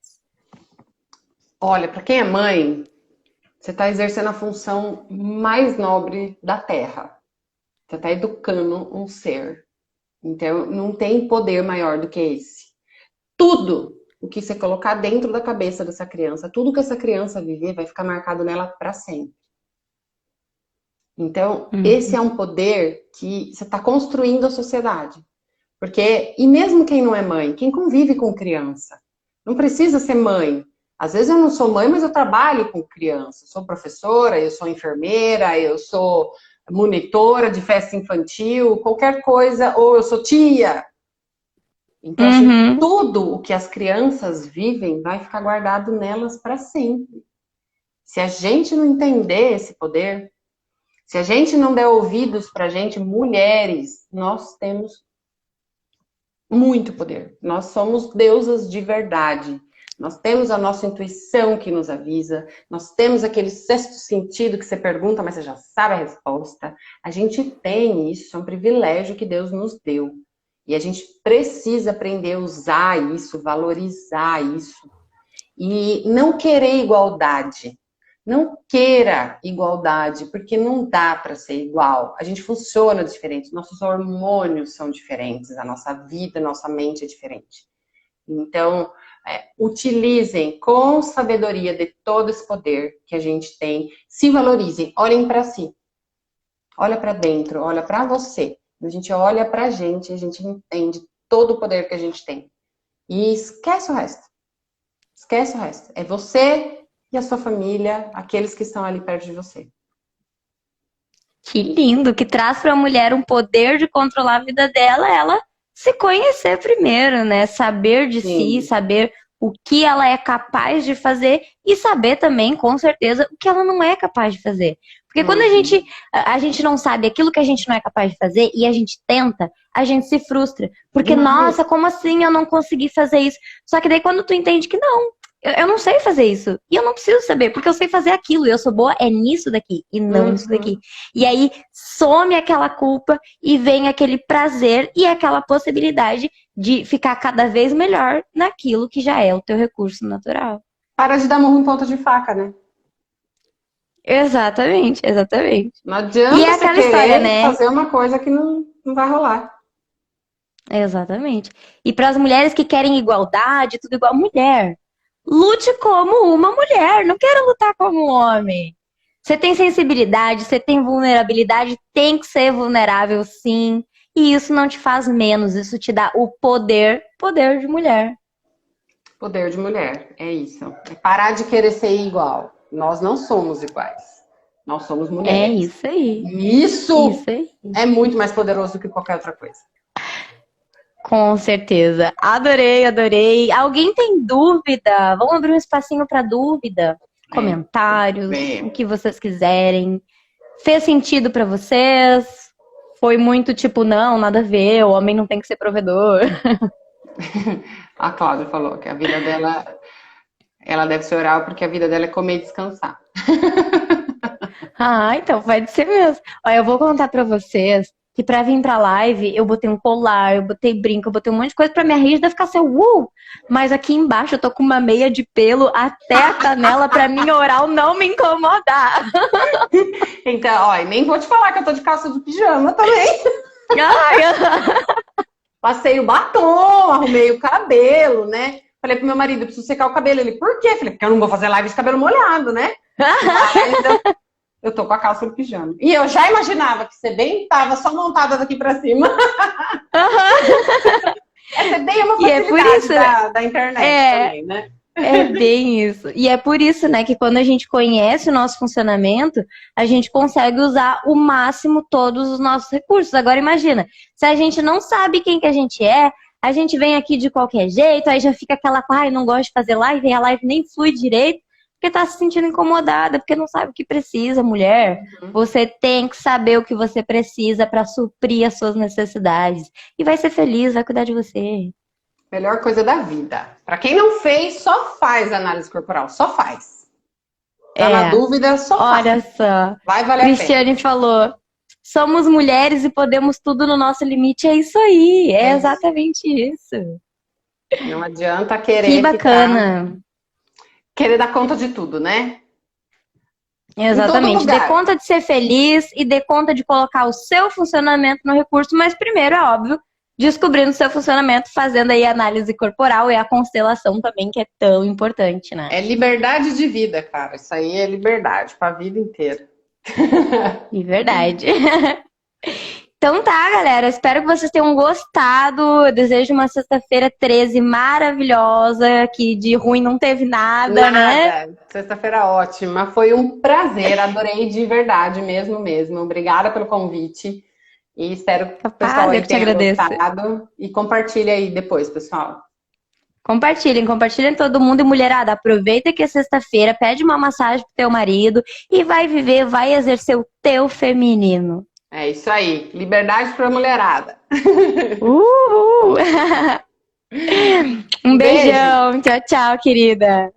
Olha, para quem é mãe, você está exercendo a função mais nobre da Terra. Você está educando um ser. Então, não tem poder maior do que esse. Tudo o que você colocar dentro da cabeça dessa criança, tudo que essa criança viver, vai ficar marcado nela para sempre. Então, esse é um poder que você está construindo a sociedade. Porque, e mesmo quem não é mãe, quem convive com criança, não precisa ser mãe. Às vezes eu não sou mãe, mas eu trabalho com criança. Eu sou professora, eu sou enfermeira, eu sou monitora de festa infantil, qualquer coisa, ou eu sou tia. Então, assim, tudo o que as crianças vivem vai ficar guardado nelas para sempre. Se a gente não entender esse poder, se a gente não der ouvidos pra gente, mulheres, nós temos muito poder. Nós somos deusas de verdade. Nós temos a nossa intuição que nos avisa, nós temos aquele sexto sentido que você pergunta, mas você já sabe a resposta. A gente tem isso, é um privilégio que Deus nos deu. E a gente precisa aprender a usar isso, valorizar isso. E não querer igualdade. Não queira igualdade, porque não dá para ser igual. A gente funciona diferente, nossos hormônios são diferentes, a nossa vida, a nossa mente é diferente. Então, utilizem com sabedoria de todo esse poder que a gente tem, se valorizem, olhem para si, olha para dentro, olha para você. A gente olha para a gente entende todo o poder que a gente tem. E esquece o resto. Esquece o resto. É você e a sua família, aqueles que estão ali perto de você. Que lindo, que traz para a mulher um poder de controlar a vida dela, ela se conhecer primeiro, né? Saber de si, saber o que ela é capaz de fazer e saber também, com certeza, o que ela não é capaz de fazer. Porque quando a gente não sabe aquilo que a gente não é capaz de fazer e a gente tenta, a gente se frustra. Porque, nossa, como assim eu não consegui fazer isso? Só que daí quando tu entende que não, eu não sei fazer isso. E eu não preciso saber, porque eu sei fazer aquilo. E eu sou boa nisso daqui e não nisso daqui. E aí some aquela culpa e vem aquele prazer e aquela possibilidade de ficar cada vez melhor naquilo que já é o teu recurso natural. Para de dar murro em ponta de faca, né? Exatamente, exatamente. Não adianta e é você aquela querer história, né? fazer uma coisa que não vai rolar. Exatamente. E para as mulheres que querem igualdade, tudo igual, mulher, lute como uma mulher, não quero lutar como um homem. Você tem sensibilidade, você tem vulnerabilidade, tem que ser vulnerável, sim. E isso não te faz menos, isso te dá o poder de mulher. Poder de mulher, é isso. É parar de querer ser igual. Nós não somos iguais. Nós somos mulheres. É isso aí. Isso aí. É muito mais poderoso do que qualquer outra coisa. Com certeza. Adorei, adorei. Alguém tem dúvida? Vamos abrir um espacinho para dúvida. Comentários, o que vocês quiserem. Fez sentido para vocês? Foi muito tipo, não, nada a ver, o homem não tem que ser provedor. A Cláudia falou que a vida dela, ela deve ser oral porque a vida dela é comer e descansar. Ah, então pode ser mesmo. Olha, eu vou contar pra vocês que pra vir pra live, eu botei um colar, eu botei brinco, eu botei um monte de coisa pra minha rígida ficar assim, Mas aqui embaixo eu tô com uma meia de pelo até a canela pra minha oral não me incomodar. Então, ó, nem vou te falar que eu tô de calça de pijama também. Passei o batom, arrumei o cabelo, né? Falei pro meu marido, eu preciso secar o cabelo. Ele, por quê? Falei, porque eu não vou fazer live de cabelo molhado, né? Eu tô com a calça do pijama. E eu já imaginava que você bem tava só montada daqui pra cima. Essa bem é uma facilidade da internet também, né? É bem isso. E é por isso, né, que quando a gente conhece o nosso funcionamento, a gente consegue usar o máximo todos os nossos recursos. Agora imagina, se a gente não sabe quem que a gente vem aqui de qualquer jeito, aí já fica aquela, não gosto de fazer live, e a live nem flui direito. porque tá se sentindo incomodada, porque não sabe o que precisa, mulher. Você tem que saber o que você precisa pra suprir as suas necessidades. E vai ser feliz, vai cuidar de você. Melhor coisa da vida. Pra quem não fez, só faz análise corporal, só faz. Tá na É, dúvida, só faz. olha só. Vai valer a pena. Cristiane falou: somos mulheres e podemos tudo no nosso limite. É isso aí, é É isso. exatamente isso. Não adianta Que querer ficar, bacana. querer dar conta de tudo, né? Em todo Exatamente. Dê lugar. conta de ser feliz e dê conta de colocar o seu funcionamento no recurso, mas primeiro, é óbvio, descobrindo o seu funcionamento, fazendo aí a análise corporal e a constelação também, que é tão importante, né? É liberdade de vida, cara. Isso aí é liberdade pra vida inteira. De verdade. Então tá, galera. Espero que vocês tenham gostado. Eu desejo uma sexta-feira 13 maravilhosa, que de ruim não teve nada, né? Nada. Sexta-feira ótima. Foi um prazer. Adorei de verdade, mesmo, mesmo. Obrigada pelo convite. E espero que o pessoal Capaz, eu aí que te tenha agradeço. gostado. E compartilha aí depois, pessoal. Compartilhem, compartilhem todo mundo. E mulherada, aproveita que é sexta-feira, pede uma massagem pro teu marido e vai viver, vai exercer o teu feminino. É isso aí. Liberdade pra mulherada. Uhul! Um Beijo. beijão. Tchau, tchau, querida.